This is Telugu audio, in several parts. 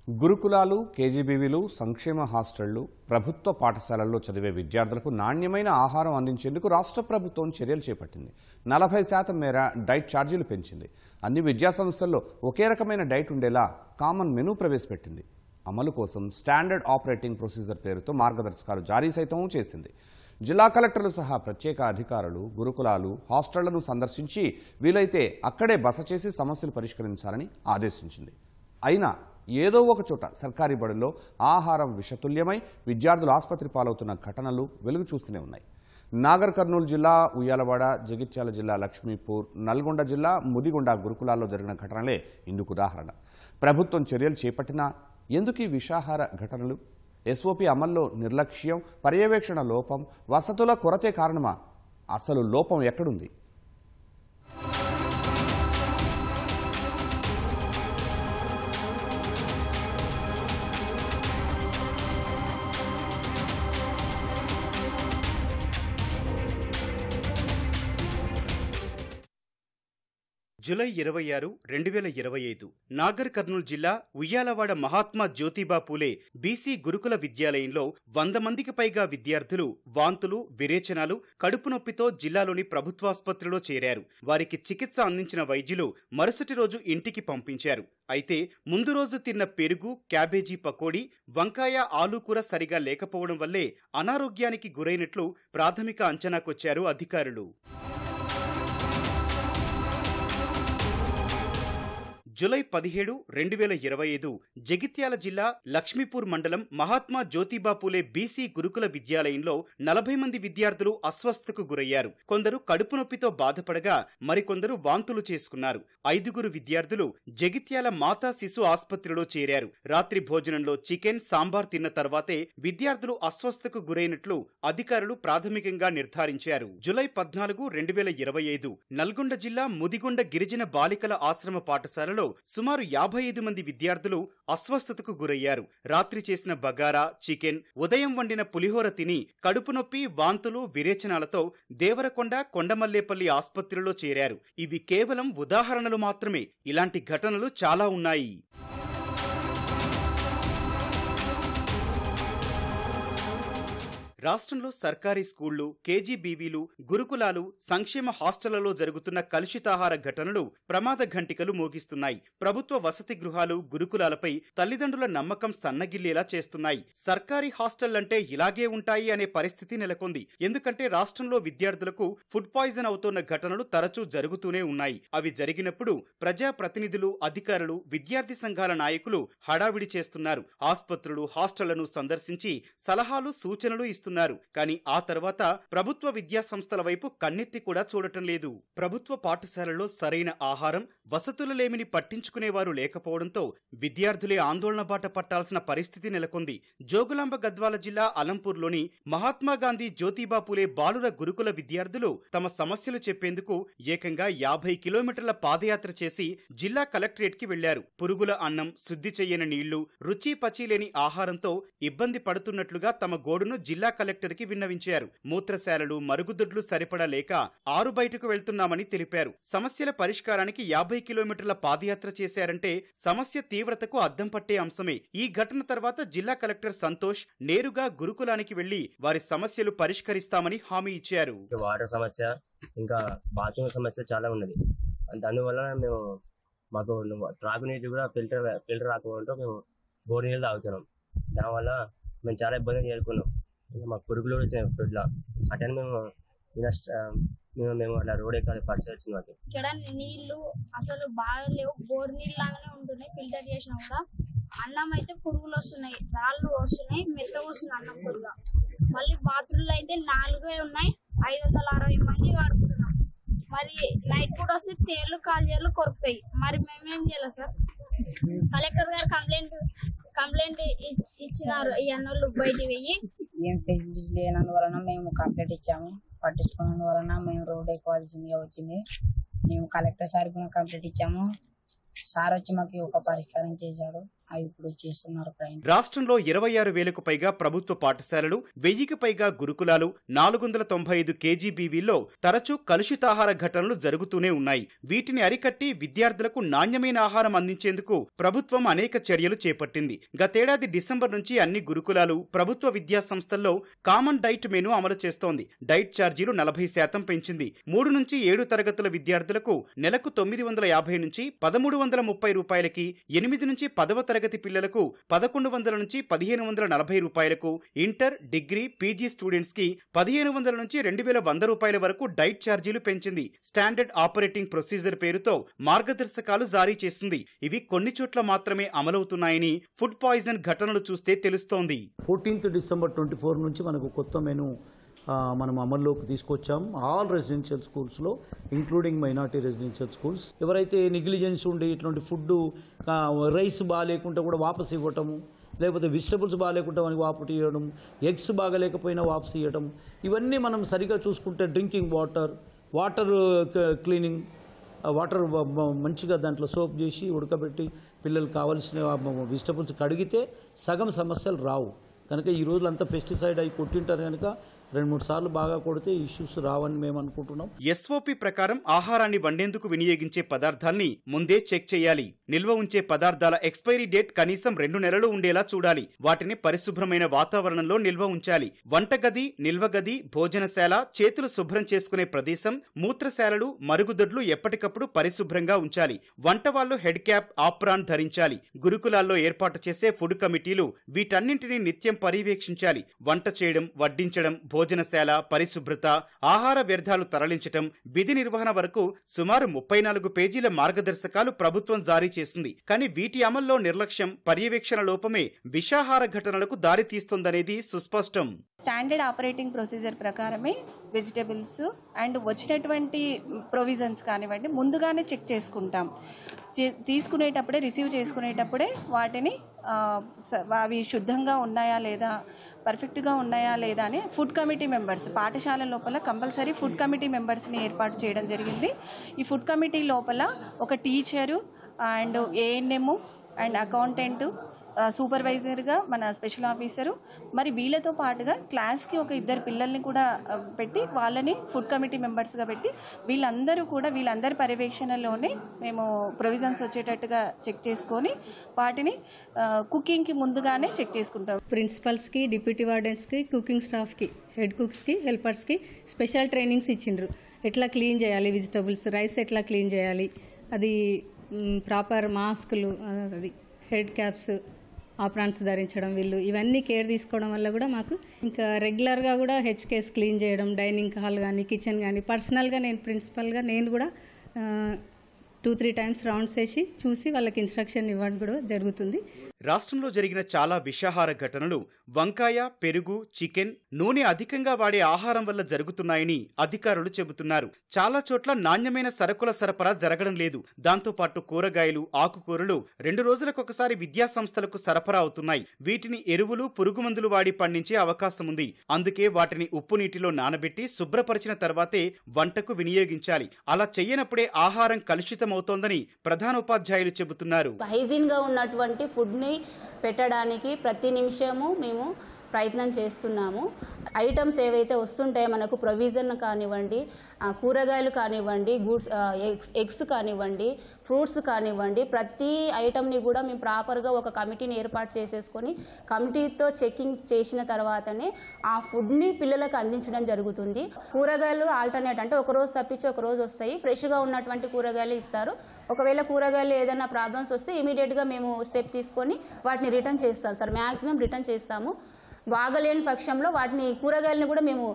గురుకులాలు, కేజీబీవీలు, సంక్షేమ హాస్టళ్లు, ప్రభుత్వ పాఠశాలల్లో చదివే విద్యార్థులకు నాణ్యమైన ఆహారం అందించేందుకు రాష్ట్ర ప్రభుత్వం చర్యలు చేపట్టింది. 40% మేర డైట్ ఛార్జీలు పెంచింది. అన్ని విద్యాసంస్థల్లో ఒకే రకమైన డైట్ ఉండేలా కామన్ మెనూ ప్రవేశపెట్టింది. అమలు కోసం స్టాండర్డ్ ఆపరేటింగ్ ప్రొసీజర్ పేరుతో మార్గదర్శకాలు జారీ సైతం చేసింది. జిల్లా కలెక్టర్లు సహా ప్రత్యేక అధికారులు గురుకులాలు, హాస్టళ్లను సందర్శించి వీలైతే అక్కడే బస చేసి సమస్యలు పరిష్కరించాలని ఆదేశించింది. అయినా ఏదో ఒక చోట సర్కారీ బడుల్లో ఆహారం విషతుల్యమై విద్యార్థులు ఆసుపత్రి పాలవుతున్న ఘటనలు వెలుగు చూస్తూనే ఉన్నాయి. నాగర్ కర్నూలు జిల్లా ఉయ్యాలవాడ, జగిత్యాల జిల్లా లక్ష్మీపూర్, నల్గొండ జిల్లా ముదిగొండ గురుకులాల్లో జరిగిన ఘటనలే ఇందుకు ఉదాహరణ. ప్రభుత్వం చర్యలు చేపట్టినా ఎందుకు ఈ విషాహార ఘటనలు? ఎస్ఓపీ అమల్లో నిర్లక్ష్యం, పర్యవేక్షణ లోపం, వసతుల కొరతే కారణమా? అసలు లోపం ఎక్కడుంది? జూలై 26, 2025 నాగర్ కర్నూలు జిల్లా ఉయ్యాలవాడ మహాత్మా జ్యోతిబా పూలే బీసీ గురుకుల విద్యాలయంలో 100 మందికి పైగా విద్యార్థులు వాంతులు, విరేచనాలు, కడుపు నొప్పితో జిల్లాలోని ప్రభుత్వాసుపత్రిలో చేరారు. వారికి చికిత్స అందించిన వైద్యులు మరుసటి రోజు ఇంటికి పంపించారు. అయితే ముందు రోజు తిన్న పెరుగు, క్యాబేజీ పకోడీ, వంకాయ, ఆలూకూర సరిగా లేకపోవడం వల్లే అనారోగ్యానికి గురైనట్లు ప్రాథమిక అంచనాకొచ్చారు అధికారులు. జూలై 17, 2025 జగిత్యాల జిల్లా లక్ష్మీపూర్ మండలం మహాత్మా జ్యోతిబా పూలే బీసీ గురుకుల విద్యాలయంలో 40 మంది విద్యార్థులు అస్వస్థతకు గురయ్యారు. కొందరు కడుపు నొప్పితో బాధపడగా మరికొందరు వాంతులు చేసుకున్నారు. 5 విద్యార్థులు జగిత్యాల మాతా శిశు ఆసుపత్రిలో చేరారు. రాత్రి భోజనంలో చికెన్, సాంబార్ తిన్న తర్వాతే విద్యార్థులు అస్వస్థతకు గురైనట్లు అధికారులు ప్రాథమికంగా నిర్ధారించారు. జూలై 14, 2025 నల్గొండ జిల్లా ముదిగొండ గిరిజన బాలికల ఆశ్రమ పాఠశాలలో సుమారు 55 మంది విద్యార్థులు అస్వస్థతకు గురయ్యారు. రాత్రి చేసిన బగారా, చికెన్, ఉదయం వండిన పులిహోర తిని కడుపు నొప్పి, వాంతులు, విరేచనాలతో దేవరకొండ, కొండమల్లేపల్లి ఆసుపత్రిలో చేరారు. ఇవి కేవలం ఉదాహరణలు మాత్రమే. ఇలాంటి ఘటనలు చాలా ఉన్నాయి. రాష్ట్రంలో సర్కారీ స్కూళ్లు, కేజీబీవీలు, గురుకులాలు, సంక్షేమ హాస్టళ్లలో జరుగుతున్న కలుషితాహార ఘటనలు ప్రమాద ఘంటికలు మోగిస్తున్నాయి. ప్రభుత్వ వసతి గృహాలు, గురుకులాలపై తల్లిదండ్రుల నమ్మకం సన్నగిల్లేలా చేస్తున్నాయి. సర్కారీ హాస్టళ్లంటే ఇలాగే ఉంటాయి అనే పరిస్థితి నెలకొంది. ఎందుకంటే రాష్ట్రంలో విద్యార్థులకు ఫుడ్ పాయిజన్ అవుతున్న ఘటనలు తరచూ జరుగుతూనే ఉన్నాయి. అవి జరిగినప్పుడు ప్రజాప్రతినిధులు, అధికారులు, విద్యార్థి సంఘాల నాయకులు హడావిడి చేస్తున్నారు. ఆసుపత్రులు, హాస్టళ్లను సందర్శించి సలహాలు, సూచనలు ఇస్తున్నారు. కానీ ఆ తర్వాత ప్రభుత్వ విద్యా సంస్థల వైపు కన్నెత్తి కూడా చూడటం లేదు. ప్రభుత్వ పాఠశాలల్లో సరైన ఆహారం, వసతులు లేమిని పట్టించుకునేవారు లేకపోవడంతో విద్యార్థులే ఆందోళన బాట పట్టాల్సిన పరిస్థితి నెలకొంది. జోగులాంబ గద్వాల జిల్లా అలంపూర్లోని మహాత్మాగాంధీ జ్యోతిబా పూలే బాలుర గురుకుల విద్యార్థులు తమ సమస్యలు చెప్పేందుకు ఏకంగా 50 కిలోమీటర్ల పాదయాత్ర చేసి జిల్లా కలెక్టరేట్ కి వెళ్లారు. పురుగుల అన్నం, శుద్ధి చెయ్యని నీళ్లు, రుచి పచి లేని ఆహారంతో ఇబ్బంది పడుతున్నట్లుగా తమ గోడును జిల్లా కలెక్టర్ కి విన్నవించారు. మూత్రశాలలు, మరుగుదొడ్లు సరిపడా లేక ఆరు బయటకు వెళ్తున్నామని తెలిపారు. సమస్యల పరిష్కారానికి 50 కిలోమీటర్ల పాదయాత్ర చేశారంటే సమస్య తీవ్రతకు అద్దం పట్టే అంశమే. ఈ ఘటన తర్వాత జిల్లా కలెక్టర్ సంతోష్ నేరుగా గురుకులానికి వెళ్లి వారి సమస్యలు పరిష్కరిస్తామని హామీ ఇచ్చారు. వాటర్ సమస్య, ఇంకా బాత్రూమ్ సమస్య చాలా ఉన్నది. అందువల్ల మాకు త్రాగునీటి కూడా ఫిల్టర్ రాకపోవడంతో మేము బోర్ నీళ్ళు తాగుతున్నాం. దానివల్ల మేము చాలా ఇబ్బంది ఎదుర్కొన్నాం. మాకు పురుగులు కూడా వచ్చినాయి ఫుడ్లో. అటెండ్ మేము అట్లా రోడ్ ఎక్కాలి పరిస్థితి వచ్చింది. మాకు ఇక్కడ నీళ్లు అసలు బాగా లేవు, బోర్ నీళ్ళు లాగానే ఉంటున్నాయి. ఫిల్టర్ చేసినా కూడా అన్నం అయితే పురుగులు వస్తున్నాయి, రాళ్ళు వస్తున్నాయి, మెత్తగా వస్తుంది అన్నం పురుగుగా. మళ్ళీ బాత్రూమ్లు అయితే 4 ఉన్నాయి, 560 మంది వాడుకుంటున్నాం. మరి నైట్ పూట వస్తే తేళ్లు, కాల్జేర్లు కొరుకుతాయి. మరి మేమేం చేయాలి సార్? కలెక్టర్ గారు కంప్లైంట్ ఇచ్చినారు. ఈ అన్నోళ్ళు బయటికి వెయ్యి ఏం ఫెసిలిటీస్ లేనందువలన మేము కంప్లైంట్ ఇచ్చాము. పట్టించుకున్నందువలన మేము రోడ్ ఎక్కాల్సిందిగా వచ్చింది. మేము కలెక్టర్ సార్ కూడా కంప్లైంట్ ఇచ్చాము. సార్ వచ్చి మాకు ఒక పరిష్కారం చేశాడు. అవి ఇప్పుడు చేస్తున్నారు ప్రయాణం. రాష్ట్రంలో 26,000కు పైగా ప్రభుత్వ పాఠశాలలు, 1000కి పైగా గురుకులాలు, 495 కేజీబీవీల్లో తరచూ కలుషితాహార ఘటనలు జరుగుతూనే ఉన్నాయి. వీటిని అరికట్టి విద్యార్థులకు నాణ్యమైన ఆహారం అందించేందుకు ప్రభుత్వం అనేక చర్యలు చేపట్టింది. గతేడాది డిసెంబర్ నుంచి అన్ని గురుకులాలు, ప్రభుత్వ విద్యా సంస్థల్లో కామన్ డైట్ మెనూ అమలు చేస్తోంది. డైట్ ఛార్జీలు 40% పెంచింది. 3 నుంచి 7 తరగతుల విద్యార్థులకు నెలకు 950 నుంచి 1330 రూపాయలకి, 8 నుంచి 10వ తరగతి పిల్లలకు 1100 నుంచి 1540 రూపాయలకు, ఇంటర్, డిగ్రీ, పీజీ స్టూడెంట్స్ కి 1500 నుంచి 2100 రూపాయల వరకు డైట్ ఛార్జీలు పెంచింది. స్టాండర్డ్ ఆపరేటింగ్ ప్రొసీజర్ పేరుతో మార్గదర్శకాలు జారీ చేసింది. ఇవి కొన్ని చోట్ల మాత్రమే అమలవుతున్నాయని ఫుడ్ పాయిజన్ ఘటనలు చూస్తే తెలుస్తోంది. 14th డిసెంబర్ 24 నుంచి మనకు కొత్త మెనూ మనం అమల్లోకి తీసుకొచ్చాం. ఆల్ రెసిడెన్షియల్ స్కూల్స్లో ఇంక్లూడింగ్ మైనార్టీ రెసిడెన్షియల్ స్కూల్స్. ఎవరైతే నెగ్లిజెన్స్ ఉండి ఇట్లాంటి ఫుడ్ రైస్ బాగాలేకుండా కూడా వాపసు ఇవ్వటము, లేకపోతే వెజిటబుల్స్ బాగాలేకుండా మనకి వాపసు ఇవ్వడం, ఎగ్స్ బాగాలేకపోయినా వాపసు ఇవ్వడం, ఇవన్నీ మనం సరిగా చూసుకుంటే డ్రింకింగ్ వాటర్ క్లీనింగ్, వాటర్ మంచిగా దాంట్లో సోప్ చేసి ఉడకబెట్టి పిల్లలకు కావాల్సిన వెజిటబుల్స్ కడిగితే సగం సమస్యలు రావు. కనుక ఈ రోజులు అంతా పెస్టిసైడ్ అయి కొట్టింటారు కనుక 2-3 సార్లు బాగా కొడితే ఇష్యూస్ రావని మేము అనుకుంటున్నాం. ఎస్ఓపి ప్రకారం ఆహారాన్ని వండేందుకు వినియోగించే పదార్థాన్ని ముందే చెక్ చేయాలి. నిల్వ ఉంచే పదార్థాల ఎక్స్పైరీ డేట్ కనీసం 2 నెలలు ఉండేలా చూడాలి. వాటిని పరిశుభ్రమైన వాతావరణంలో నిల్వ ఉంచాలి. వంటగది, నిల్వగది, భోజనశాల, చేతులు శుభ్రం చేసుకునే ప్రదేశం, మూత్రశాలలు, మరుగుదొడ్లు ఎప్పటికప్పుడు పరిశుభ్రంగా ఉంచాలి. వంట వాళ్ళు హెడ్ క్యాప్, ఆప్రాన్ ధరించాలి. గురుకులాల్లో ఏర్పాటు చేసే ఫుడ్ కమిటీలు వీటన్నింటినీ నిత్యం పర్యవేక్షించాలి. వంట చేయడం, వడ్డించడం, భోజనశాల పరిశుభ్రత, ఆహార వ్యర్థాలు తరలించటం, విధి నిర్వహణ వరకు సుమారు 34 పేజీల మార్గదర్శకాలు ప్రభుత్వం జారీ చేసింది. కానీ వీటి అమల్లో నిర్లక్ష్యం, పర్యవేక్షణ లోపమే విషాహార ఘటనలకు దారి తీస్తోందనేది సుస్పష్టం. స్టాండర్డ్ ఆపరేటింగ్ ప్రొసీజర్ ప్రకారమే వెజిటబుల్స్ అండ్ వచ్చినటువంటి ప్రొవిజన్స్ కానివ్వండి ముందుగానే చెక్ చేసుకుంటాం. తీసుకునేటప్పుడే, రిసీవ్ చేసుకునేటప్పుడే వాటిని అవి శుద్ధంగా ఉన్నాయా లేదా, పర్ఫెక్ట్గా ఉన్నాయా లేదా అని ఫుడ్ కమిటీ మెంబర్స్, పాఠశాల లోపల కంపల్సరీ ఫుడ్ కమిటీ మెంబర్స్ని ఏర్పాటు చేయడం జరిగింది. ఈ ఫుడ్ కమిటీ లోపల ఒక teacher and ANM and accountant, సూపర్వైజర్గా మన స్పెషల్ ఆఫీసరు, మరి వీళ్ళతో పాటుగా క్లాస్కి ఒక 2 పిల్లల్ని కూడా పెట్టి వాళ్ళని ఫుడ్ కమిటీ మెంబర్స్గా పెట్టి వీళ్ళందరి పర్యవేక్షణలోనే మేము ప్రొవిజన్స్ వచ్చేటట్టుగా చెక్ చేసుకొని వాటిని కుకింగ్కి ముందుగానే చెక్ చేసుకుంటాం. ప్రిన్సిపల్స్కి, డిప్యూటీ వార్డెన్స్కి, కుకింగ్ స్టాఫ్కి, హెడ్ కుక్స్కి, హెల్పర్స్కి స్పెషల్ ట్రైనింగ్స్ ఇచ్చిండ్రు. ఎట్లా క్లీన్ చేయాలి వెజిటబుల్స్, రైస్ ఎట్లా క్లీన్ చేయాలి, అది ప్రాపర్ మాస్కులు, అది హెడ్ క్యాప్స్, ఆప్రాన్స్ ధరించడం, వీళ్ళు ఇవన్నీ కేర్ తీసుకోవడం వల్ల కూడా మాకు ఇంకా రెగ్యులర్గా కూడా హెచ్కేస్ క్లీన్ చేయడం, డైనింగ్ హాల్ కానీ, కిచెన్ కానీ, పర్సనల్గా నేను ప్రిన్సిపల్గా నేను కూడా 2-3 టైమ్స్ రౌండ్స్ వేసి చూసి వాళ్ళకి ఇన్స్ట్రక్షన్ ఇవ్వడం కూడా జరుగుతుంది. రాష్ట్రంలో జరిగిన చాలా విషాహార ఘటనలు వంకాయ, పెరుగు, చికెన్, నూనె అధికంగా వాడే ఆహారం వల్ల జరుగుతున్నాయని అధికారులు చెబుతున్నారు. చాలా చోట్ల నాణ్యమైన సరకుల సరఫరా జరగడం లేదు. దాంతోపాటు కూరగాయలు, ఆకుకూరలు 2 రోజులకొకసారి విద్యా సంస్థలకు సరఫరా అవుతున్నాయి. వీటిని ఎరువులు, పురుగుమందులు వాడి పండించే అవకాశం ఉంది. అందుకే వాటిని ఉప్పు నీటిలో నానబెట్టి శుభ్రపరిచిన తర్వాతే వంటకు వినియోగించాలి. అలా చెయ్యనప్పుడే ఆహారం కలుషితమవుతోందని ప్రధానోపాధ్యాయులు చెబుతున్నారు. హైజీన్ గా ఉన్నటువంటి ఫుడ్ ని పెట్టడానికి ప్రతి నిమిషము మేము ప్రయత్నం చేస్తున్నాము. ఐటమ్స్ ఏవైతే వస్తుంటాయో మనకు ప్రొవిజన్ కానివ్వండి, కూరగాయలు కానివ్వండి, ఎగ్స్ కానివ్వండి, ఫ్రూట్స్ కానివ్వండి, ప్రతి ఐటమ్ని కూడా మేము ప్రాపర్గా ఒక కమిటీని ఏర్పాటు చేసేసుకొని కమిటీతో చెకింగ్ చేసిన తర్వాతనే ఆ ఫుడ్ని పిల్లలకు అందించడం జరుగుతుంది. కూరగాయలు ఆల్టర్నేట్ అంటే ఒక రోజు తప్పించి ఒక రోజు వస్తాయి. ఫ్రెష్గా ఉన్నటువంటి కూరగాయలు ఇస్తారు. ఒకవేళ కూరగాయలు ఏదైనా ప్రాబ్లమ్స్ వస్తే ఇమీడియట్గా మేము స్టెప్ తీసుకొని వాటిని రిటర్న్ చేస్తాం సార్. మ్యాక్సిమం రిటర్న్ చేస్తాము. బాగలేని పక్షంలో వాటిని కూరగాయలను కూడా మేము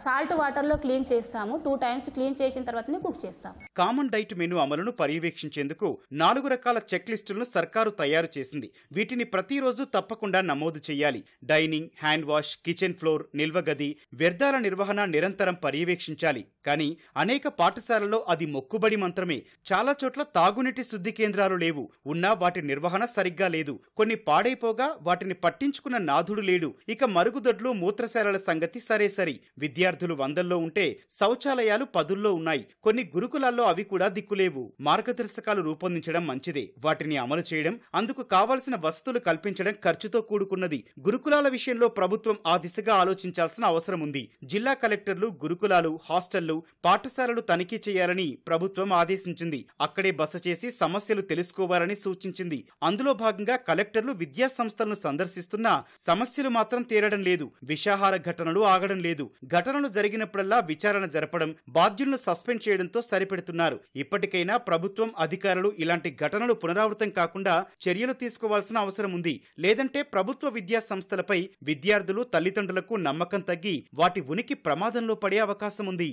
సాల్ట్ వాటర్లో క్లీన్ చేస్తాము. 2 టైమ్స్ క్లీన్ చేసిన తర్వాతనే కుక్ చేస్తాం. కామన్ డైట్ మెనూ అమలును పర్యవేక్షించేందుకు 4 రకాల చెక్ లిస్టులను సర్కారు తయారు చేసింది. వీటిని ప్రతిరోజు తప్పకుండా నమోదు చేయాలి. Dining, hand wash, kitchen floor, నిల్వగది, వ్యర్థాల నిర్వహణ నిరంతరం పర్యవేక్షించాలి. కానీ అనేక పాఠశాలల్లో అది మొక్కుబడి మంత్రమే. చాలా చోట్ల తాగునీటి శుద్ధి కేంద్రాలు లేవు. ఉన్నా వాటి నిర్వహణ సరిగ్గా లేదు. కొన్ని పాడైపోగా వాటిని పట్టించుకున్న నాథుడు లేడు. ఇక మరుగుదొడ్లు మూత్రశాలల సంగతి సరే సరి. విద్యార్థులు 100లో ఉంటే శౌచాలయాలు 10లో ఉన్నాయి. కొన్ని గురుకులాల్లో అవి కూడా దిక్కులేవు. మార్గదర్శకాలు రూపొందించడం మంచిదే, వాటిని అమలు చేయడం, అందుకు కావాల్సిన వసతులు కల్పించడం ఖర్చుతో కూడుకున్నది. గురుకులాల విషయంలో ప్రభుత్వం ఆ దిశగా ఆలోచించాల్సిన అవసరం ఉంది. జిల్లా కలెక్టర్లు గురుకులాలు, హాస్టళ్లు, పాఠశాలలు తనిఖీ చేయాలని ప్రభుత్వం ఆదేశించింది. అక్కడే బస చేసి సమస్యలు తెలుసుకోవాలని సూచించింది. అందులో భాగంగా కలెక్టర్లు విద్యా సంస్థలను సందర్శిస్తున్నా సమస్యలు మాత్రం తీరడం లేదు. విషాహార ఘటనలు ఆగడం లేదు. ఘటనలు జరిగినప్పుడల్లా విచారణ జరపడం, బాధ్యులను సస్పెండ్ చేయడంతో సరిపెడుతున్నారు. ఇప్పటికైనా ప్రభుత్వం, అధికారులు ఇలాంటి ఘటనలు పునరావృతం కాకుండా చర్యలు తీసుకోవాల్సిన అవసరం ఉంది. లేదంటే ప్రభుత్వ విద్యా సంస్థలపై విద్యార్థులు, తల్లిదండ్రులకు నమ్మకం తగ్గి వాటి ఉనికి ప్రమాదంలో పడే అవకాశం ఉంది.